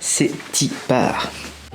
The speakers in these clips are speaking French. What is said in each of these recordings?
c'est part.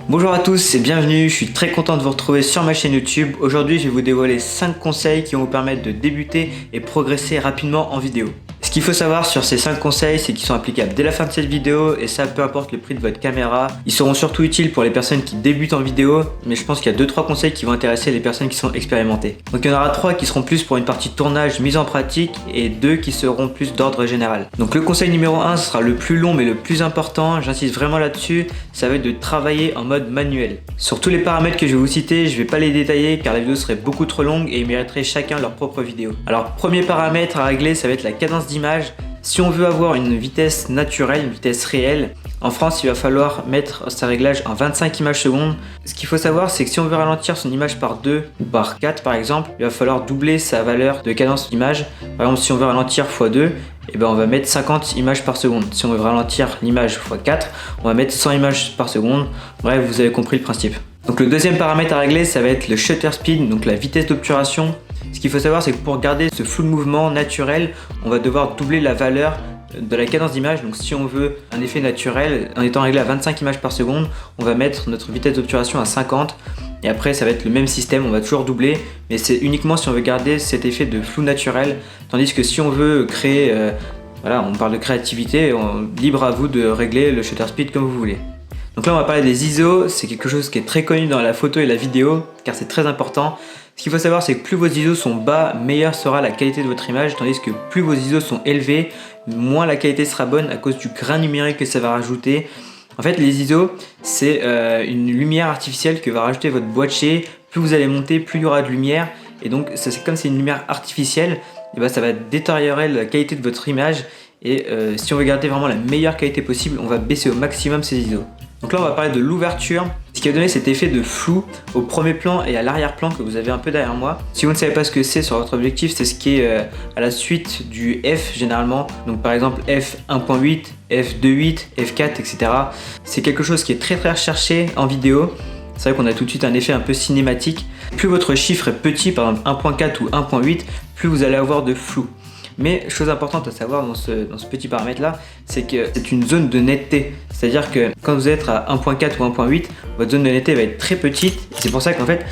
Bonjour à tous et bienvenue, je suis très content de vous retrouver sur ma chaîne YouTube. Aujourd'hui je vais vous dévoiler 5 conseils qui vont vous permettre de débuter et progresser rapidement en vidéo. Ce qu'il faut savoir sur ces 5 conseils, c'est qu'ils sont applicables dès la fin de cette vidéo et ça peu importe le prix de votre caméra. Ils seront surtout utiles pour les personnes qui débutent en vidéo, mais je pense qu'il y a 2-3 conseils qui vont intéresser les personnes qui sont expérimentées. Donc il y en aura 3 qui seront plus pour une partie tournage mise en pratique et 2 qui seront plus d'ordre général. Donc le conseil numéro 1 ce sera le plus long mais le plus important, j'insiste vraiment là-dessus, ça va être de travailler en mode manuel. Sur tous les paramètres que je vais vous citer, je ne vais pas les détailler car la vidéo serait beaucoup trop longue et ils mériteraient chacun leur propre vidéo. Alors premier paramètre à régler, ça va être la cadence d'image. Si on veut avoir une vitesse naturelle, une vitesse réelle, en France il va falloir mettre ce réglage en 25 images secondes. Ce qu'il faut savoir c'est que si on veut ralentir son image par 2 ou par 4 par exemple, il va falloir doubler sa valeur de cadence d'image. Par exemple si on veut ralentir x2, on va mettre 50 images par seconde. Si on veut ralentir l'image x4, on va mettre 100 images par seconde. Bref, vous avez compris le principe. Donc le deuxième paramètre à régler, ça va être le shutter speed, donc la vitesse d'obturation. Ce qu'il faut savoir, c'est que pour garder ce flou de mouvement naturel, on va devoir doubler la valeur de la cadence d'image. Donc si on veut un effet naturel, en étant réglé à 25 images par seconde, on va mettre notre vitesse d'obturation à 50. Et après, ça va être le même système, on va toujours doubler, mais c'est uniquement si on veut garder cet effet de flou naturel. Tandis que si on veut créer, on parle de créativité, libre à vous de régler le shutter speed comme vous voulez. Donc là on va parler des ISO, c'est quelque chose qui est très connu dans la photo et la vidéo car c'est très important. Ce qu'il faut savoir c'est que plus vos ISO sont bas, meilleure sera la qualité de votre image, tandis que plus vos ISO sont élevés, moins la qualité sera bonne à cause du grain numérique que ça va rajouter. En fait les ISO c'est une lumière artificielle que va rajouter votre boîtier, plus vous allez monter plus il y aura de lumière et donc c'est comme c'est une lumière artificielle, et ça va détériorer la qualité de votre image et si on veut garder vraiment la meilleure qualité possible, on va baisser au maximum ces ISO. Donc là on va parler de l'ouverture, ce qui va donner cet effet de flou au premier plan et à l'arrière-plan que vous avez un peu derrière moi. Si vous ne savez pas ce que c'est sur votre objectif, c'est ce qui est à la suite du F généralement. Donc par exemple F1.8, F2.8, F4, etc. C'est quelque chose qui est très recherché en vidéo. C'est vrai qu'on a tout de suite un effet un peu cinématique. Plus votre chiffre est petit, par exemple 1.4 ou 1.8, plus vous allez avoir de flou. Mais chose importante à savoir dans ce petit paramètre là, c'est que c'est une zone de netteté. C'est-à-dire que quand vous êtes à 1.4 ou 1.8, votre zone de netteté va être très petite. C'est pour ça qu'en fait,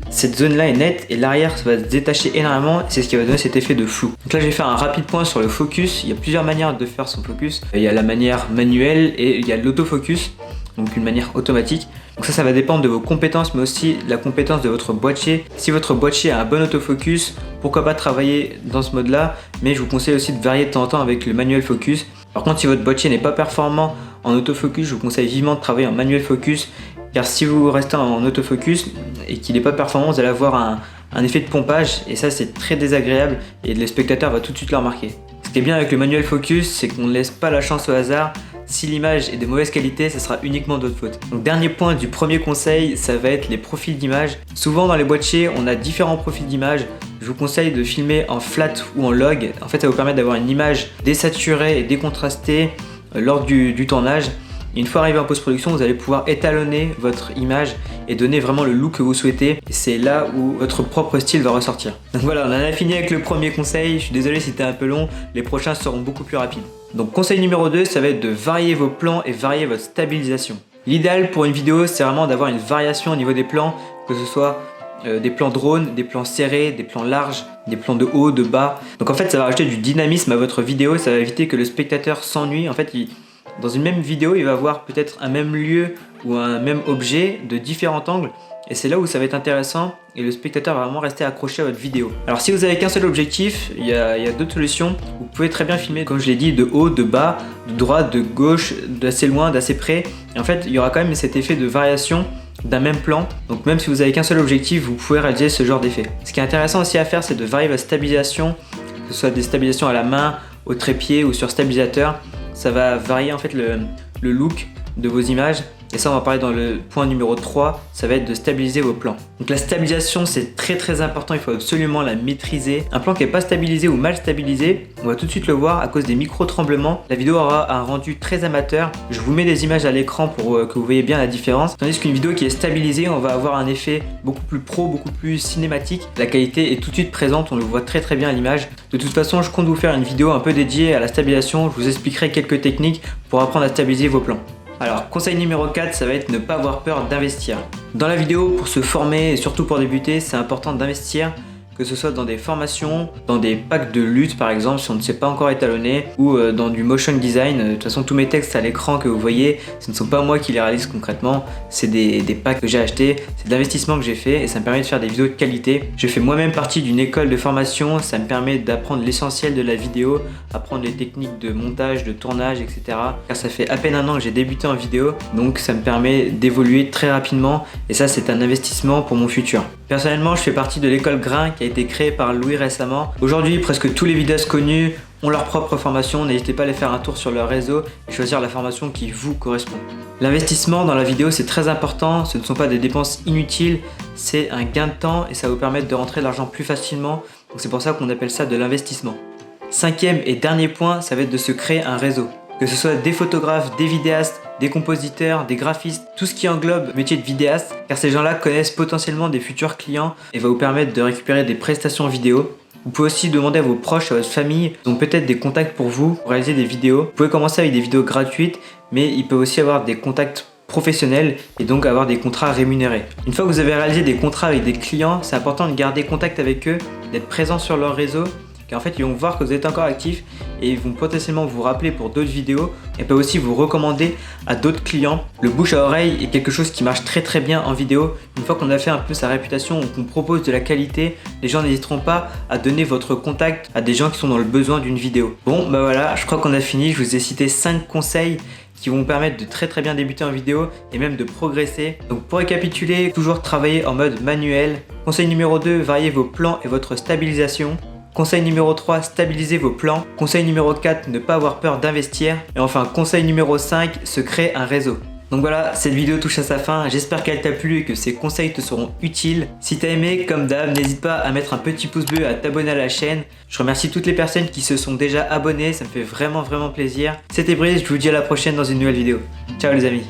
cette zone là est nette et l'arrière va se détacher énormément et c'est ce qui va donner cet effet de flou. Donc là je vais faire un rapide point sur le focus. Il y a plusieurs manières de faire son focus. Il y a la manière manuelle et il y a l'autofocus, donc une manière automatique. Donc ça va dépendre de vos compétences mais aussi de la compétence de votre boîtier. Si votre boîtier a un bon autofocus, pourquoi pas travailler dans ce mode là, mais je vous conseille aussi de varier de temps en temps avec le manuel focus. Par contre si votre boîtier n'est pas performant en autofocus, je vous conseille vivement de travailler en manuel focus car si vous restez en autofocus et qu'il n'est pas performant, vous allez avoir un effet de pompage et ça c'est très désagréable et le spectateur va tout de suite le remarquer. Ce qui est bien avec le manuel focus, c'est qu'on ne laisse pas la chance au hasard. Si l'image est de mauvaise qualité, ce sera uniquement de votre faute. Donc dernier point du premier conseil, ça va être les profils d'image. Souvent dans les boîtiers, on a différents profils d'image. Je vous conseille de filmer en flat ou en log. En fait, ça va vous permettre d'avoir une image désaturée et décontrastée lors du tournage. Et une fois arrivé en post-production, vous allez pouvoir étalonner votre image et donner vraiment le look que vous souhaitez. Et c'est là où votre propre style va ressortir. Donc voilà, on en a fini avec le premier conseil. Je suis désolé si c'était un peu long, les prochains seront beaucoup plus rapides. Donc conseil numéro 2, ça va être de varier vos plans et varier votre stabilisation. L'idéal pour une vidéo, c'est vraiment d'avoir une variation au niveau des plans, que ce soit des plans drone, des plans serrés, des plans larges, des plans de haut, de bas. Donc en fait, ça va rajouter du dynamisme à votre vidéo, ça va éviter que le spectateur s'ennuie. En fait, dans une même vidéo, il va voir peut-être un même lieu ou un même objet de différents angles. Et c'est là où ça va être intéressant et le spectateur va vraiment rester accroché à votre vidéo. Alors si vous n'avez qu'un seul objectif, il y a d'autres solutions. Vous pouvez très bien filmer, comme je l'ai dit, de haut, de bas, de droite, de gauche, d'assez loin, d'assez près. Et en fait, il y aura quand même cet effet de variation d'un même plan. Donc même si vous n'avez qu'un seul objectif, vous pouvez réaliser ce genre d'effet. Ce qui est intéressant aussi à faire, c'est de varier votre stabilisation, que ce soit des stabilisations à la main, au trépied ou sur stabilisateur. Ça va varier en fait le look de vos images. Et ça on va parler dans le point numéro 3, ça va être de stabiliser vos plans. Donc la stabilisation c'est très important, il faut absolument la maîtriser. Un plan qui n'est pas stabilisé ou mal stabilisé, on va tout de suite le voir à cause des micro-tremblements. La vidéo aura un rendu très amateur. Je vous mets des images à l'écran pour que vous voyez bien la différence. Tandis qu'une vidéo qui est stabilisée, on va avoir un effet beaucoup plus pro, beaucoup plus cinématique. La qualité est tout de suite présente, on le voit très bien à l'image. De toute façon, je compte vous faire une vidéo un peu dédiée à la stabilisation. Je vous expliquerai quelques techniques pour apprendre à stabiliser vos plans. Alors, conseil numéro 4, ça va être ne pas avoir peur d'investir. Dans la vidéo, pour se former et surtout pour débuter, c'est important d'investir, que ce soit dans des formations, dans des packs de lutte par exemple si on ne sait pas encore étalonner, ou dans du motion design. De toute façon tous mes textes à l'écran que vous voyez, ce ne sont pas moi qui les réalise concrètement, c'est des packs que j'ai achetés, c'est de l'investissement que j'ai fait et ça me permet de faire des vidéos de qualité. Je fais moi-même partie d'une école de formation, ça me permet d'apprendre l'essentiel de la vidéo, apprendre les techniques de montage, de tournage, etc. Car ça fait à peine un an que j'ai débuté en vidéo, donc ça me permet d'évoluer très rapidement et ça c'est un investissement pour mon futur. Personnellement, je fais partie de l'école Grain qui a été créée par Louis récemment. Aujourd'hui, presque tous les vidéastes connus ont leur propre formation. N'hésitez pas à aller faire un tour sur leur réseau et choisir la formation qui vous correspond. L'investissement dans la vidéo, c'est très important. Ce ne sont pas des dépenses inutiles, c'est un gain de temps et ça va vous permettre de rentrer de l'argent plus facilement. Donc c'est pour ça qu'on appelle ça de l'investissement. Cinquième et dernier point, ça va être de se créer un réseau. Que ce soit des photographes, des vidéastes, des compositeurs, des graphistes, tout ce qui englobe le métier de vidéaste, car ces gens-là connaissent potentiellement des futurs clients et va vous permettre de récupérer des prestations vidéo. Vous pouvez aussi demander à vos proches, à votre famille, ils ont peut-être des contacts pour vous pour réaliser des vidéos. Vous pouvez commencer avec des vidéos gratuites, mais ils peuvent aussi avoir des contacts professionnels et donc avoir des contrats rémunérés. Une fois que vous avez réalisé des contrats avec des clients, c'est important de garder contact avec eux, d'être présent sur leur réseau. En fait, ils vont voir que vous êtes encore actif et ils vont potentiellement vous rappeler pour d'autres vidéos et peuvent aussi vous recommander à d'autres clients. Le bouche à oreille est quelque chose qui marche très bien en vidéo. Une fois qu'on a fait un peu sa réputation ou qu'on propose de la qualité, les gens n'hésiteront pas à donner votre contact à des gens qui sont dans le besoin d'une vidéo. Bon, bah voilà, je crois qu'on a fini. Je vous ai cité 5 conseils qui vont vous permettre de très bien débuter en vidéo et même de progresser. Donc pour récapituler, toujours travailler en mode manuel. Conseil numéro 2, variez vos plans et votre stabilisation. Conseil numéro 3, stabilisez vos plans. Conseil numéro 4, ne pas avoir peur d'investir. Et enfin, conseil numéro 5, se créer un réseau. Donc voilà, cette vidéo touche à sa fin. J'espère qu'elle t'a plu et que ces conseils te seront utiles. Si t'as aimé, comme d'hab, n'hésite pas à mettre un petit pouce bleu et à t'abonner à la chaîne. Je remercie toutes les personnes qui se sont déjà abonnées, ça me fait vraiment plaisir. C'était Brice, je vous dis à la prochaine dans une nouvelle vidéo. Ciao les amis.